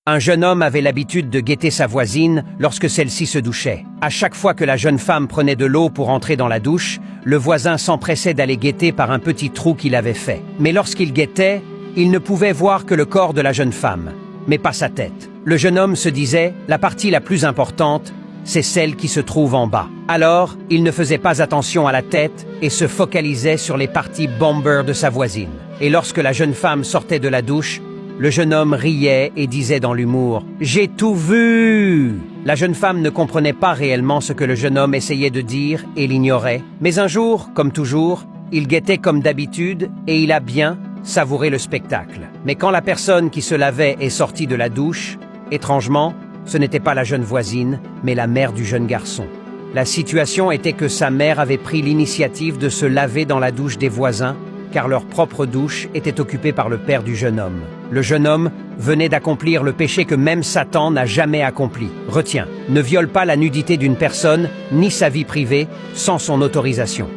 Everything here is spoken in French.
Un jeune homme avait l'habitude de guetter sa voisine lorsque celle-ci se douchait. À chaque fois que la jeune femme prenait de l'eau pour entrer dans la douche, le voisin s'empressait d'aller guetter par un petit trou qu'il avait fait. Mais lorsqu'il guettait, il ne pouvait voir que le corps de la jeune femme, mais pas sa tête. Le jeune homme se disait « La partie la plus importante, c'est celle qui se trouve en bas ». Alors, il ne faisait pas attention à la tête et se focalisait sur les parties bomber de sa voisine. Et lorsque la jeune femme sortait de la douche, le jeune homme riait et disait dans l'humour « J'ai tout vu !» La jeune femme ne comprenait pas réellement ce que le jeune homme essayait de dire et l'ignorait. Mais un jour, comme toujours, il guettait comme d'habitude et il a bien savouré le spectacle. Mais quand la personne qui se lavait est sortie de la douche, étrangement, ce n'était pas la jeune voisine, mais la mère du jeune garçon. La situation était que sa mère avait pris l'initiative de se laver dans la douche des voisins, car leur propre douche était occupée par le père du jeune homme. Le jeune homme venait d'accomplir le péché que même Satan n'a jamais accompli. Retiens, ne viole pas la nudité d'une personne, ni sa vie privée, sans son autorisation.